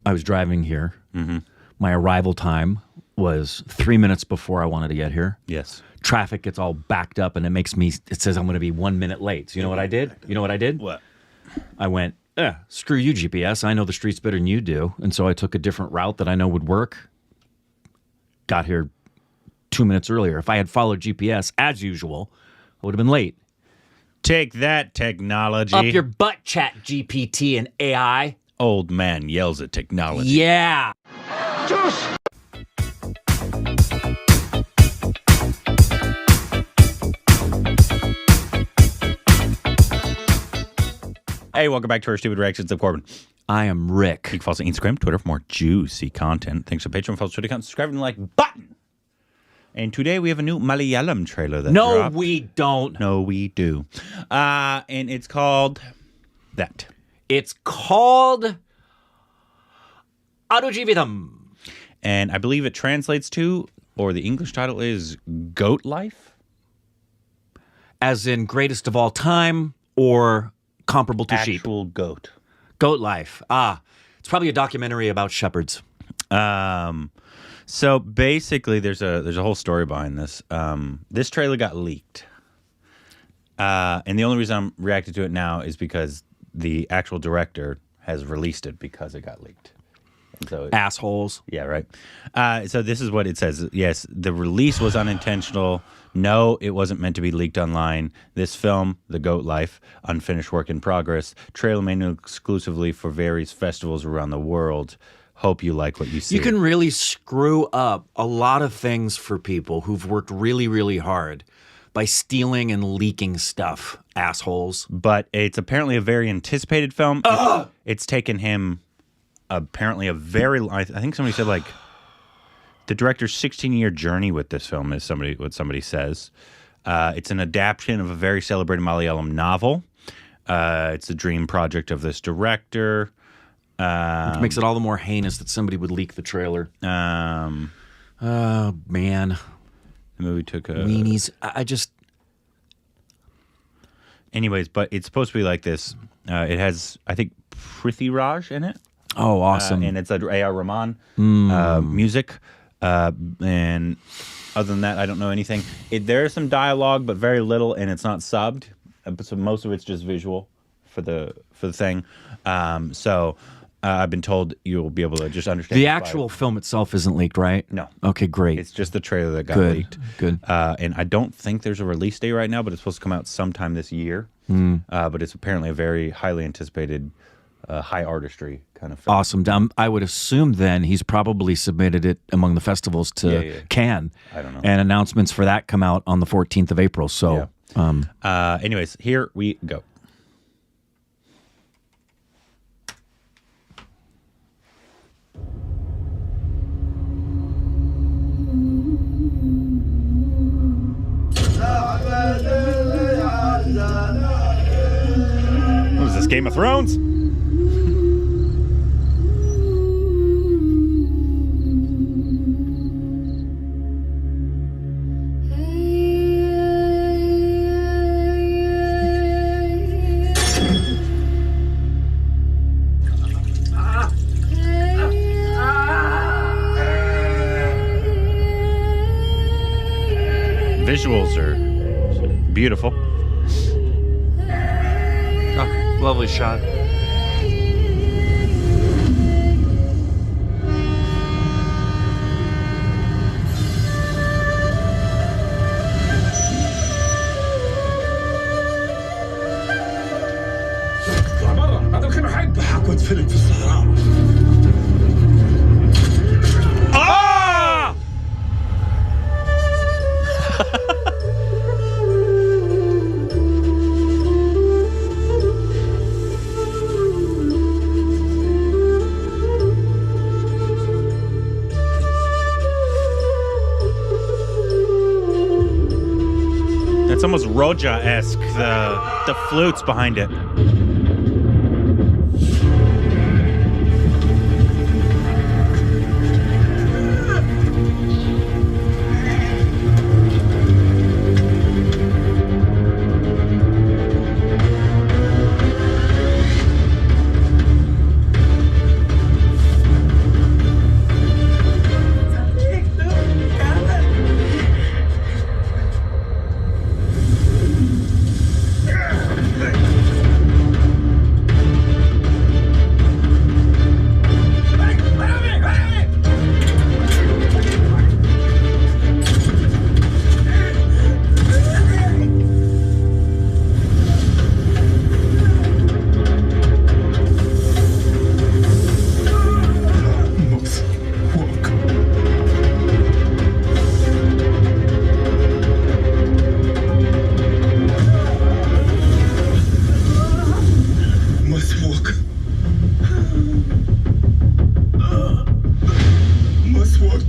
I was driving here. Mm-hmm. My arrival time was 3 minutes before I wanted to get here. Yes. Traffic gets all backed up, and it says I'm going to be 1 minute late. So you know what I did? What? I went, screw you, GPS. I know the streets better than you do. And so I took a different route that I know would work. Got here 2 minutes earlier. If I had followed GPS as usual, I would have been late. Take that, technology. Up your butt, chat GPT and AI. Old man yells at technology. Yeah. Hey, welcome back to our Stupid Reactions of Corbin. I am Rick. You can follow us on Instagram, Twitter for more juicy content. Thanks to Patreon, follow us on Twitter account, subscribe and like button. And today we have a new Malayalam trailer that dropped. We don't. No, we do. And it's called that. It's called Aadu Jeevitham. And I believe it translates to, or the English title is Goat Life? As in greatest of all time or comparable to sheep? Actual goat. Goat life. It's probably a documentary about shepherds. So basically there's a whole story behind this. This trailer got leaked. And the only reason I'm reacting to it now is because the actual director has released it because it got leaked. So Assholes. Yeah, right. So this is what it says. Yes, the release was unintentional. No, it wasn't meant to be leaked online. This film, The Goat Life, unfinished work in progress, trailer made exclusively for various festivals around the world. Hope you like what you see. You can really screw up a lot of things for people who've worked really, really hard by stealing and leaking stuff, assholes. But it's apparently a very anticipated film. It's taken him apparently a very, I think somebody said like the director's 16-year journey with this film is what somebody says. It's an adaptation of a very celebrated Malayalam novel. It's a dream project of this director. Which makes it all the more heinous that somebody would leak the trailer. Oh, man. The movie took a... Weenies. Anyways, but it's supposed to be like this. It has, I think, Prithviraj in it. Oh, awesome. And it's A.R. Rahman music. And other than that, I don't know anything. There is some dialogue, but very little, and it's not subbed. So most of it's just visual for the thing. I've been told you'll be able to just understand. The actual film itself isn't leaked, right? No. Okay, great. It's just the trailer that got Good. leaked. Good. And I don't think there's a release date right now, but it's supposed to come out sometime this year. But it's apparently a very highly anticipated, high artistry kind of film. Awesome. I would assume then he's probably submitted it among the festivals to Cannes. I don't know. And announcements for that come out on the 14th of April. So, anyways, here we go. What is this, Game of Thrones? Visuals are beautiful. oh, lovely shot. It's almost Roja-esque, the flutes behind it.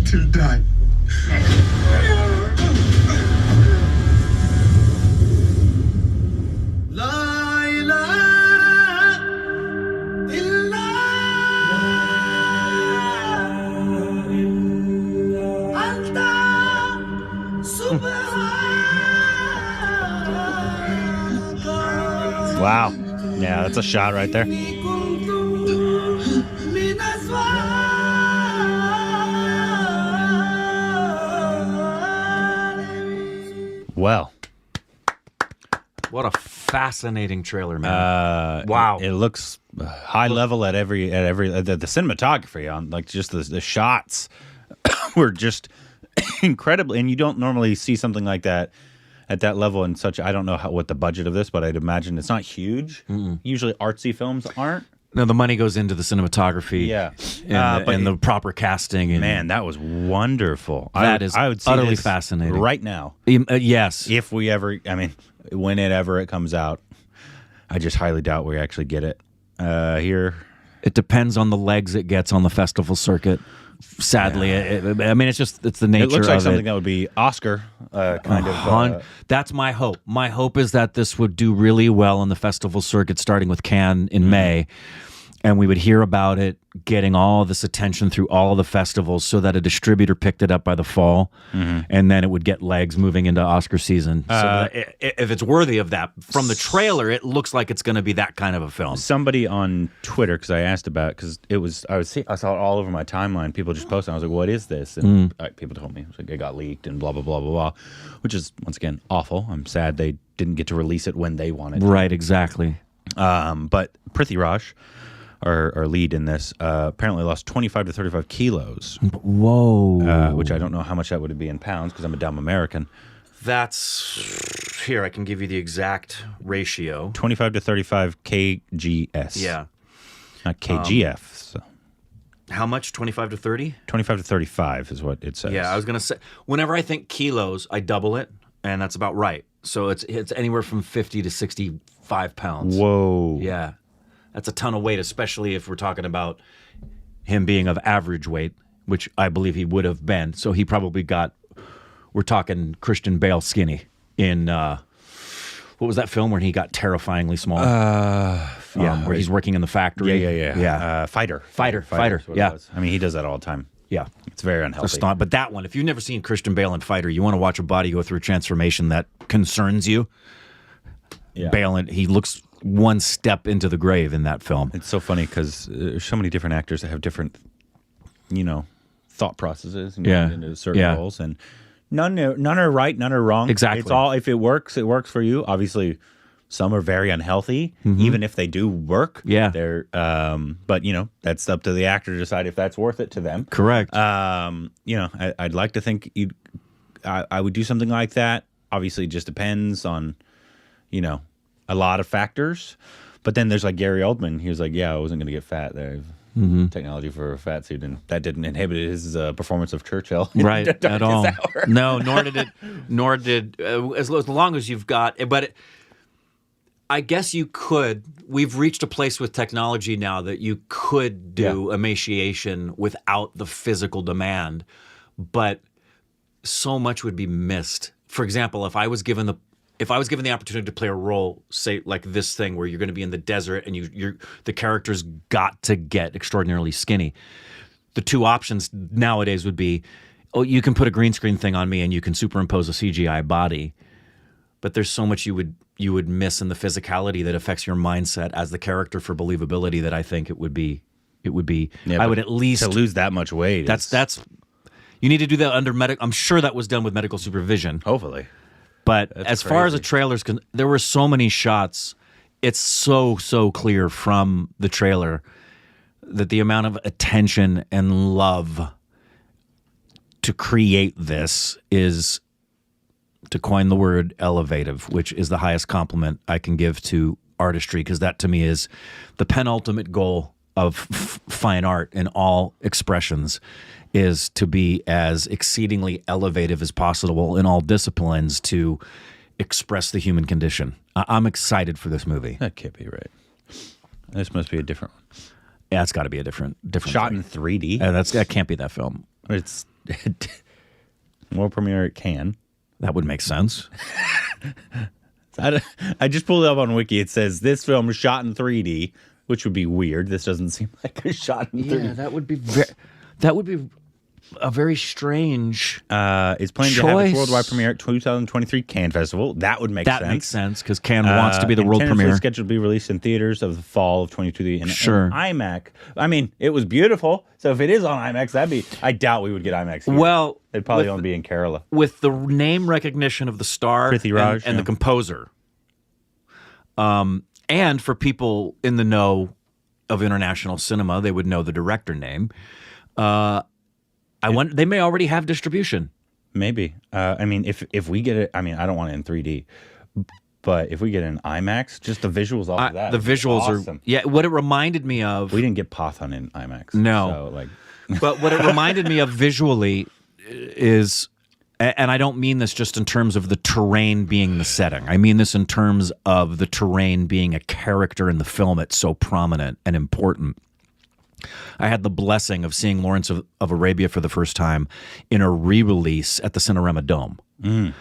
till die. La ilaha illallah. Anta subhanaka. Wow. Yeah, that's a shot right there. Well, What a fascinating trailer, man. Wow. It looks high level at every the cinematography on like just the shots were just incredibly, and you don't normally see something like that at that level and such. I don't know what the budget of this, but I'd imagine it's not huge. Usually artsy films aren't. No, the money goes into the cinematography, Yeah. and the proper casting. And Man, that was wonderful. That is I would see utterly this fascinating. right now. Yes, If we ever, I mean, whenever it comes out, I just highly doubt we actually get it here. it depends on the legs it gets on the festival circuit. Sadly, I mean, it's the nature. It looks like of something that would be Oscar kind of. That's my hope. My hope is that this would do really well on the festival circuit, starting with Cannes in May, and we would hear about it getting all this attention through all the festivals, so that a distributor picked it up by the fall, and then it would get legs moving into Oscar season. So that if it's worthy of that, from the trailer, it looks like it's going to be that kind of a film. Somebody on Twitter, because I asked about, because I saw it all over my timeline. People just posting. I was like, "What is this?" And people told me it was like it got leaked and blah blah blah blah blah, which is once again awful. I'm sad they didn't get to release it when they wanted. Right, exactly. But Prithviraj, our lead in this, apparently lost 25 to 35 kilos, Whoa. which I don't know how much that would be in pounds because I'm a dumb American. That's here. I can give you the exact ratio. 25 to 35 kgs. Yeah. Not kgf. So How much? 25 to 30? 25 to 35 is what it says. Yeah, I was gonna say. Whenever I think kilos, I double it, and that's about right. So it's anywhere from 50 to 65 pounds. Whoa. Yeah, that's a ton of weight, especially if we're talking about him being of average weight, which I believe he would have been. So he probably got. We're talking Christian Bale skinny in what was that film where he got terrifyingly small? Where he's working in the factory. Yeah. Fighter. Fighter. Is what Yeah. it was. I mean, he does that all the time. Yeah. It's very unhealthy. But that one, if you've never seen Christian Bale in Fighter, you want to watch a body go through a transformation that concerns you. Yeah. Bale, he looks one step into the grave in that film. It's so funny because there's so many different actors that have different, thought processes into certain roles, and none are right, none are wrong. Exactly. It's all, if it works for you. Obviously, some are very unhealthy, even if they do work. Yeah. They're, but that's up to the actor to decide if that's worth it to them. Correct. I'd like to think I would do something like that. Obviously, it just depends on, a lot of factors. But then there's like Gary Oldman. He was like, yeah, I wasn't going to get fat. There's technology for a fat suit, and that didn't inhibit his performance of Churchill. Right, at all. No, nor did as long as you've got, but I guess you could. We've reached a place with technology now that you could do emaciation without the physical demand, but so much would be missed. For example, if I was given the opportunity to play a role, say like this thing where you're going to be in the desert and the character's got to get extraordinarily skinny, the two options nowadays would be, you can put a green screen thing on me and you can superimpose a CGI body, but there's so much you would miss in the physicality that affects your mindset as the character for believability that I think it would be. Yeah, I would at least to lose that much weight. That's you need to do that under medical. I'm sure that was done with medical supervision. hopefully. But as far as the trailers, there were so many shots. It's so clear from the trailer that the amount of attention and love to create this is, to coin the word, elevative, which is the highest compliment I can give to artistry, because that to me is the penultimate goal of fine art in all expressions, is to be as exceedingly elevative as possible in all disciplines to express the human condition. I'm excited for this movie. That can't be right. This must be a different one. Yeah, it's got to be a different Shot thing. in 3D. That can't be that film. It's World premiere at Cannes. That would make sense. I just pulled it up on Wiki. It says this film was shot in 3D, which would be weird. This doesn't seem like a shot in 3D. Yeah, that would be a very strange. It's planned to have its worldwide premiere at 2023 Cannes Festival. That would make sense. That makes sense because Cannes wants to be the world premiere. Scheduled to be released in theaters of the fall of 2023 in IMAX. I mean, it was beautiful. So if it is on IMAX, I doubt we would get IMAX here. Well, it'd probably only be in Kerala. With the name recognition of the star Prithviraj, and the composer. And for people in the know of international cinema, they would know the director name. They may already have distribution. Maybe. I mean, if we get it, I mean, I don't want it in 3D, but if we get it in IMAX, just the visuals off of that. The visuals awesome. are, what it reminded me of. We didn't get Pathan in IMAX. No. So, but what it reminded me of visually is, and I don't mean this just in terms of the terrain being the setting. I mean this in terms of the terrain being a character in the film. It's so prominent and important. I had the blessing of seeing Lawrence of Arabia for the first time in a re-release at the Cinerama Dome. And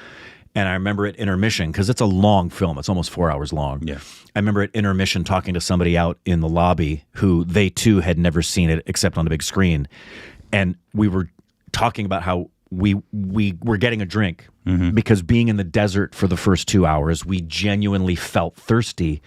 I remember at intermission, because it's a long film. It's almost 4 hours long. Yeah. I remember at intermission talking to somebody out in the lobby who they too had never seen it except on the big screen. And we were talking about how we were getting a drink because being in the desert for the first 2 hours, we genuinely felt thirsty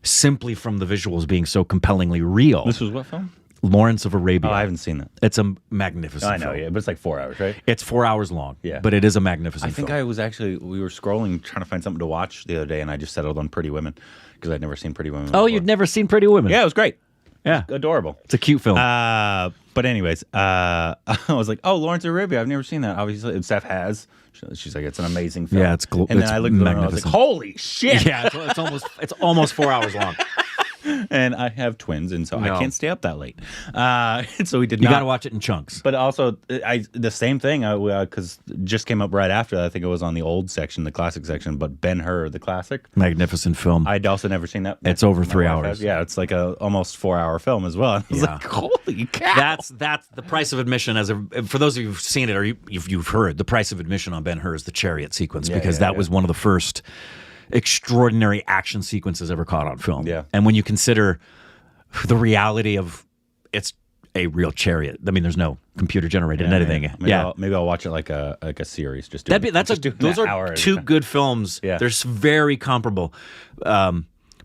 simply from the visuals being so compellingly real. This was what film? Lawrence of Arabia. Oh, I haven't seen that. It's a magnificent I know, film. yeah, but it's like 4 hours, right? It's 4 hours long, Yeah. but it is a magnificent I think film. we were scrolling trying to find something to watch the other day, and I just settled on Pretty Women because I'd never seen Pretty Women Oh, before. you'd never seen Pretty Women? Yeah, it was great. Yeah. Adorable. It's a cute film. But anyways, I was like, oh, Lawrence of Arabia. I've never seen that. Obviously, and Steph has. She's like, it's an amazing film. Yeah, it's And then it's I looked at it and I was like, magnificent. holy shit. Yeah, it's almost 4 hours long. And I have twins, and so No. I can't stay up that late. So we did You not. got to watch it in chunks. But also, the same thing, because just came up right after that. I think it was on the old section, the classic section, but Ben-Hur, the classic. Magnificent film. I'd also never seen that. It's over My 3 wife hours. has. Yeah, it's like a almost 4 hour film as well. I was Yeah. like, holy cow. That's the price of admission. For those of you who've seen it or you've heard, the price of admission on Ben-Hur is the chariot sequence because that was one of the first extraordinary action sequences ever caught on film. Yeah. And when you consider the reality of it's a real chariot. I mean, there's no computer generated anything. Maybe I'll watch it like a series. Just those are two good films. Yeah. They're very comparable.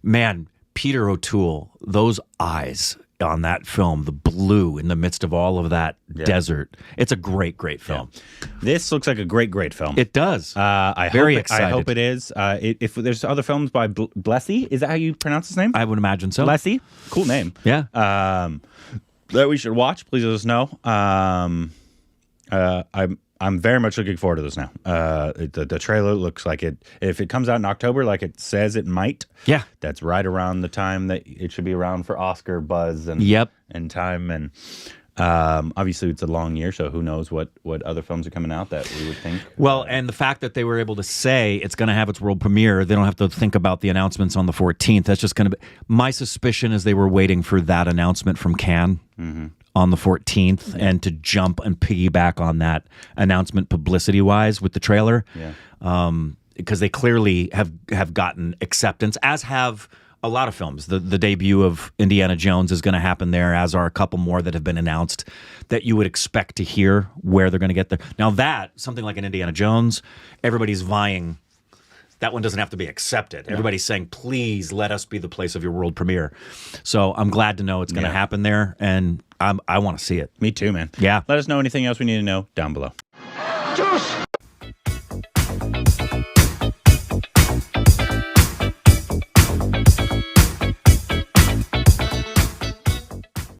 Man, Peter O'Toole, those eyes on that film, the blue in the midst of all of that desert. It's a great, great film. This looks like a great film. It does. Very Very excited. I hope it is. If there's other films by Blessi, is that how you pronounce his name? I would imagine so. Blessi, cool name. Yeah. That we should watch. Please let us know. I'm very much looking forward to this now. The trailer looks like it. If it comes out in October, like it says it might, Yeah. that's right around the time that it should be around for Oscar buzz and and time. And obviously, it's a long year, so who knows what other films are coming out that we would think. Well, and the fact that they were able to say it's going to have its world premiere, they don't have to think about the announcements on the 14th. That's just going to be. My suspicion is they were waiting for that announcement from Cannes on the 14th and to jump and piggyback on that announcement publicity-wise with the trailer. Yeah. Because they clearly have gotten acceptance, as have a lot of films. The debut of Indiana Jones is going to happen there, as are a couple more that have been announced that you would expect to hear where they're going to get there. Now that, something like an Indiana Jones, everybody's vying. That one doesn't have to be accepted. Everybody's saying, please let us be the place of your world premiere. So I'm glad to know it's going to happen there, and I want to see it. Me too, man. Yeah. Let us know anything else we need to know down below. Juice!